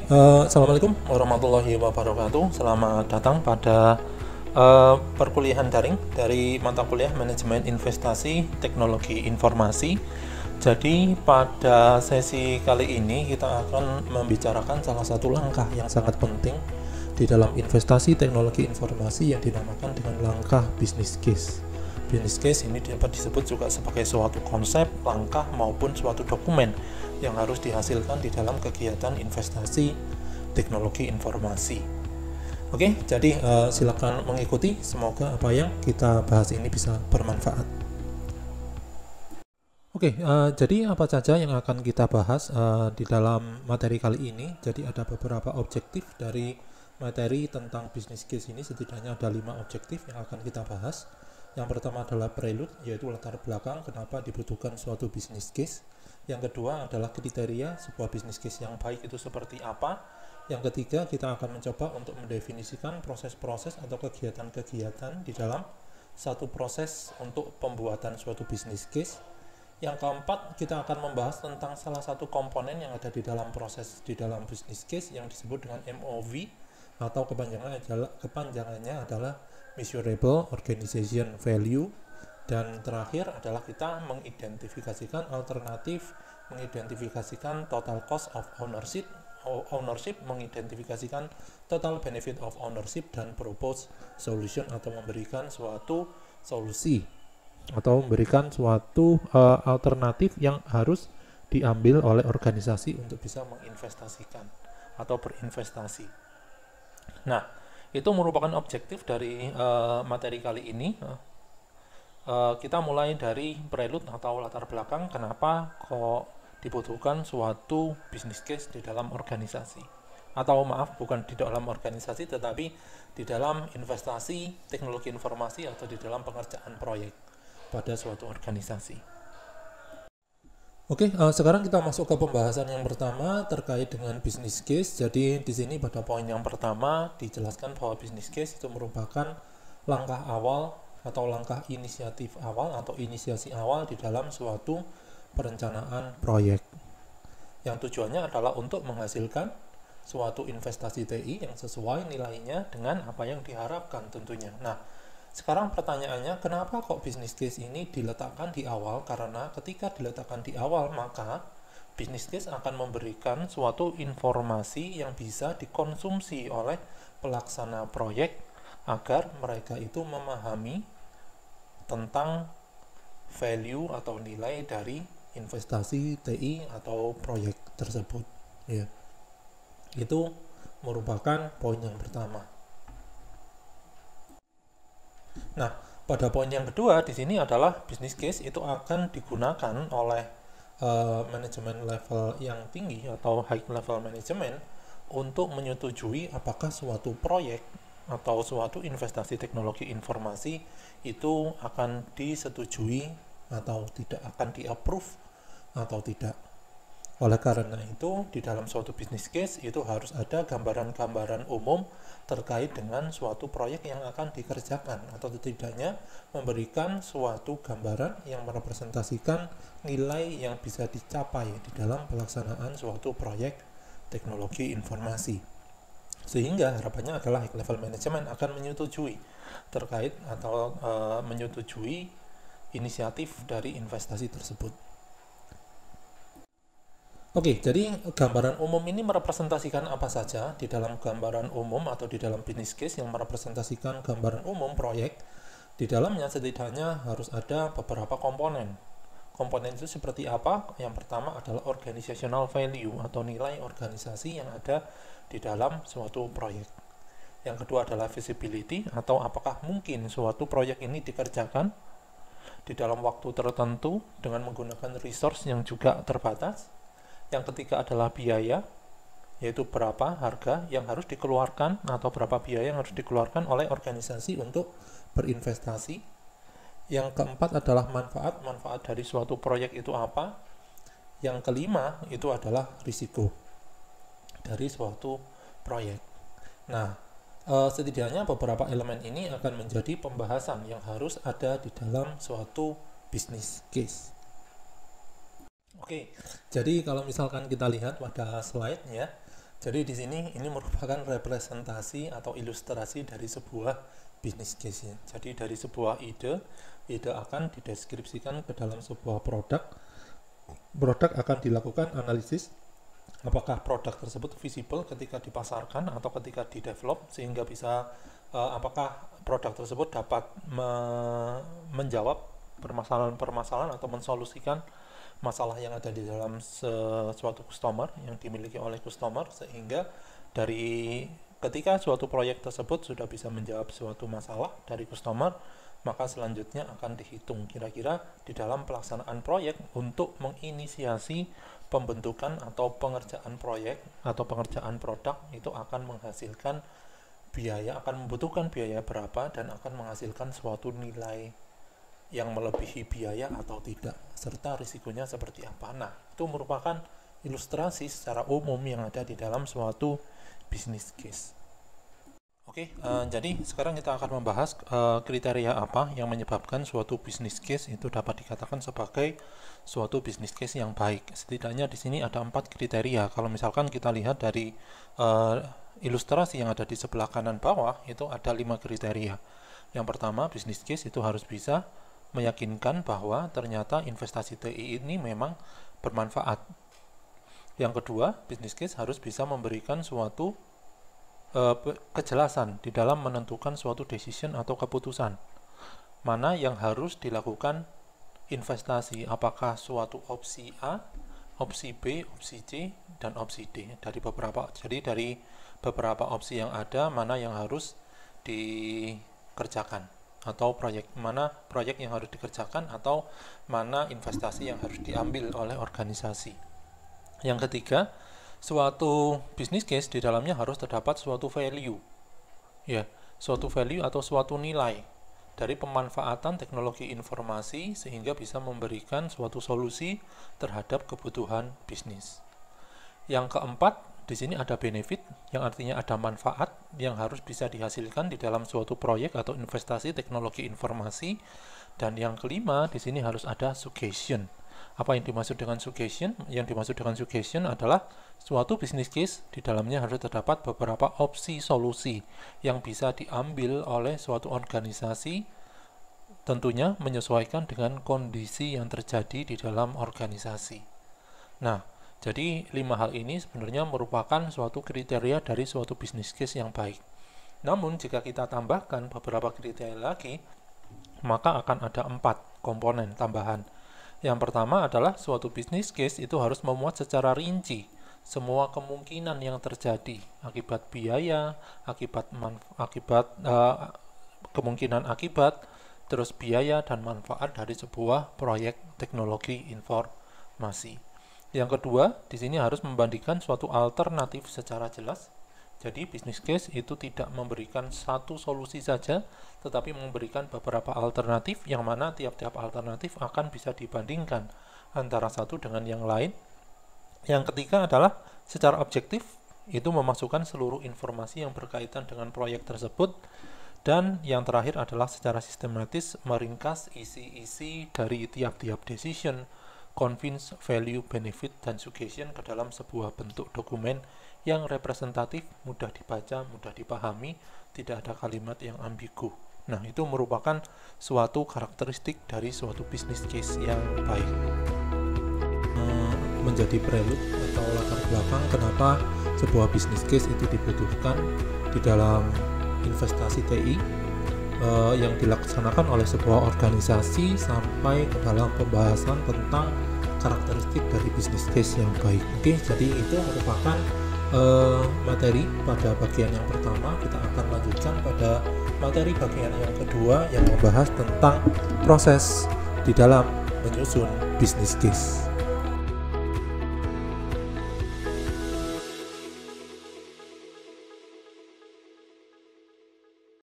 Assalamualaikum warahmatullahi wabarakatuh. Selamat datang pada perkuliahan daring dari mata kuliah Manajemen Investasi Teknologi Informasi. Jadi pada sesi kali ini kita akan membicarakan salah satu langkah yang sangat penting di dalam investasi teknologi informasi yang dinamakan dengan langkah business case. Business case ini dapat disebut juga sebagai suatu konsep, langkah maupun suatu dokumen yang harus dihasilkan di dalam kegiatan investasi teknologi informasi. Oke, jadi silakan mengikuti. Semoga apa yang kita bahas ini bisa bermanfaat. Oke, jadi apa saja yang akan kita bahas di dalam materi kali ini? Jadi ada beberapa objektif dari materi tentang business case ini. Setidaknya ada 5 objektif yang akan kita bahas. Yang pertama adalah prelude, yaitu latar belakang kenapa dibutuhkan suatu business case. Yang kedua adalah kriteria sebuah business case yang baik itu seperti apa. Yang ketiga, kita akan mencoba untuk mendefinisikan proses-proses atau kegiatan-kegiatan di dalam satu proses untuk pembuatan suatu business case. Yang keempat, kita akan membahas tentang salah satu komponen yang ada di dalam proses di dalam business case yang disebut dengan MOV atau kepanjangannya adalah Measurable Organization Value. Dan terakhir adalah kita mengidentifikasikan alternatif, mengidentifikasikan total cost of ownership, mengidentifikasikan total benefit of ownership, dan propose solution atau memberikan suatu solusi atau memberikan suatu alternatif yang harus diambil oleh organisasi untuk bisa menginvestasikan atau berinvestasi. Nah, itu merupakan objektif dari materi kali ini. Kita mulai dari prelude atau latar belakang kenapa kok dibutuhkan suatu business case di dalam organisasi, atau maaf, bukan di dalam organisasi tetapi di dalam investasi teknologi informasi atau di dalam pengerjaan proyek pada suatu organisasi. Oke, sekarang kita masuk ke pembahasan yang pertama terkait dengan business case. Jadi di sini pada poin yang pertama dijelaskan bahwa business case itu merupakan langkah awal atau langkah inisiatif awal atau inisiasi awal di dalam suatu perencanaan proyek. Yang tujuannya adalah untuk menghasilkan suatu investasi TI yang sesuai nilainya dengan apa yang diharapkan tentunya. Nah, sekarang pertanyaannya, kenapa kok business case ini diletakkan di awal? Karena ketika diletakkan di awal, maka business case akan memberikan suatu informasi yang bisa dikonsumsi oleh pelaksana proyek agar mereka itu memahami tentang value atau nilai dari investasi TI atau proyek tersebut. Ya. Itu merupakan poin yang pertama. Nah, pada poin yang kedua di sini adalah business case itu akan digunakan oleh manajemen level yang tinggi atau high level management untuk menyetujui apakah suatu proyek atau suatu investasi teknologi informasi itu akan disetujui atau tidak, akan di-approve atau tidak. Oleh karena itu, di dalam suatu business case itu harus ada gambaran-gambaran umum terkait dengan suatu proyek yang akan dikerjakan, atau setidaknya memberikan suatu gambaran yang merepresentasikan nilai yang bisa dicapai di dalam pelaksanaan suatu proyek teknologi informasi. Sehingga harapannya adalah high level management akan menyetujui terkait atau menyetujui inisiatif dari investasi tersebut. Oke, jadi gambaran umum ini merepresentasikan apa saja? Di dalam gambaran umum atau di dalam business case yang merepresentasikan gambaran umum proyek, di dalamnya setidaknya harus ada beberapa komponen. Komponen itu seperti apa? Yang pertama adalah organizational value atau nilai organisasi yang ada di dalam suatu proyek. Yang kedua adalah visibility atau apakah mungkin suatu proyek ini dikerjakan di dalam waktu tertentu dengan menggunakan resource yang juga terbatas. Yang ketiga adalah biaya, yaitu berapa harga yang harus dikeluarkan atau berapa biaya yang harus dikeluarkan oleh organisasi untuk berinvestasi. Yang keempat adalah manfaat dari suatu proyek itu apa. Yang kelima itu adalah risiko dari suatu proyek. Nah, setidaknya beberapa elemen ini akan menjadi pembahasan yang harus ada di dalam suatu business case. Oke, jadi kalau misalkan kita lihat pada slide-nya, Jadi di sini ini merupakan representasi atau ilustrasi dari sebuah bisnis case. Jadi dari sebuah ide akan dideskripsikan ke dalam sebuah produk. Produk akan dilakukan analisis apakah produk tersebut visible ketika dipasarkan atau ketika di-develop, sehingga bisa apakah produk tersebut dapat menjawab permasalahan-permasalahan atau mensolusikan masalah yang ada di dalam suatu customer yang dimiliki oleh customer, sehingga dari ketika suatu proyek tersebut sudah bisa menjawab suatu masalah dari customer, maka selanjutnya akan dihitung kira-kira di dalam pelaksanaan proyek untuk menginisiasi pembentukan atau pengerjaan proyek atau pengerjaan produk itu akan menghasilkan biaya, akan membutuhkan biaya berapa dan akan menghasilkan suatu nilai yang melebihi biaya atau tidak, serta risikonya seperti apa. Nah, itu merupakan ilustrasi secara umum yang ada di dalam suatu business case. Oke, jadi sekarang kita akan membahas kriteria apa yang menyebabkan suatu business case itu dapat dikatakan sebagai suatu business case yang baik. Setidaknya di sini ada 4 kriteria. Kalau misalkan kita lihat dari ilustrasi yang ada di sebelah kanan bawah, itu ada 5 kriteria. Yang pertama, business case itu harus bisa meyakinkan bahwa ternyata investasi TI ini memang bermanfaat. Yang kedua, business case harus bisa memberikan suatu kejelasan di dalam menentukan suatu decision atau keputusan mana yang harus dilakukan investasi, apakah suatu opsi A, opsi B, opsi C, dan opsi D. Dari beberapa opsi yang ada, mana yang harus dikerjakan, atau mana proyek yang harus dikerjakan, atau mana investasi yang harus diambil oleh organisasi. Yang ketiga, suatu business case di dalamnya harus terdapat suatu value, ya, suatu value atau suatu nilai dari pemanfaatan teknologi informasi sehingga bisa memberikan suatu solusi terhadap kebutuhan bisnis. Yang keempat, di sini ada benefit, yang artinya ada manfaat yang harus bisa dihasilkan di dalam suatu proyek atau investasi teknologi informasi. Dan yang kelima, di sini harus ada suggestion. Apa yang dimaksud dengan suggestion? Yang dimaksud dengan suggestion adalah suatu business case di dalamnya harus terdapat beberapa opsi solusi yang bisa diambil oleh suatu organisasi, tentunya menyesuaikan dengan kondisi yang terjadi di dalam organisasi. Nah, jadi 5 hal ini sebenarnya merupakan suatu kriteria dari suatu business case yang baik. Namun jika kita tambahkan beberapa kriteria lagi, maka akan ada 4 komponen tambahan. Yang pertama adalah suatu business case itu harus memuat secara rinci semua kemungkinan yang terjadi akibat biaya, kemungkinan akibat, terus biaya dan manfaat dari sebuah proyek teknologi informasi. Yang kedua, di sini harus membandingkan suatu alternatif secara jelas. Jadi business case itu tidak memberikan satu solusi saja, tetapi memberikan beberapa alternatif yang mana tiap-tiap alternatif akan bisa dibandingkan antara satu dengan yang lain. Yang ketiga adalah secara objektif, itu memasukkan seluruh informasi yang berkaitan dengan proyek tersebut. Dan yang terakhir adalah secara sistematis meringkas isi-isi dari tiap-tiap decision, convince, value, benefit, dan suggestion ke dalam sebuah bentuk dokumen yang representatif, mudah dibaca, mudah dipahami, tidak ada kalimat yang ambigu. Nah, itu merupakan suatu karakteristik dari suatu business case yang baik. Menjadi prelude atau latar belakang kenapa sebuah business case itu dibutuhkan di dalam investasi TI yang dilaksanakan oleh sebuah organisasi sampai ke dalam pembahasan tentang karakteristik dari business case yang baik. Oke, jadi itu merupakan materi pada bagian yang pertama. Kita akan lanjutkan pada materi bagian yang kedua yang membahas tentang proses di dalam menyusun business case.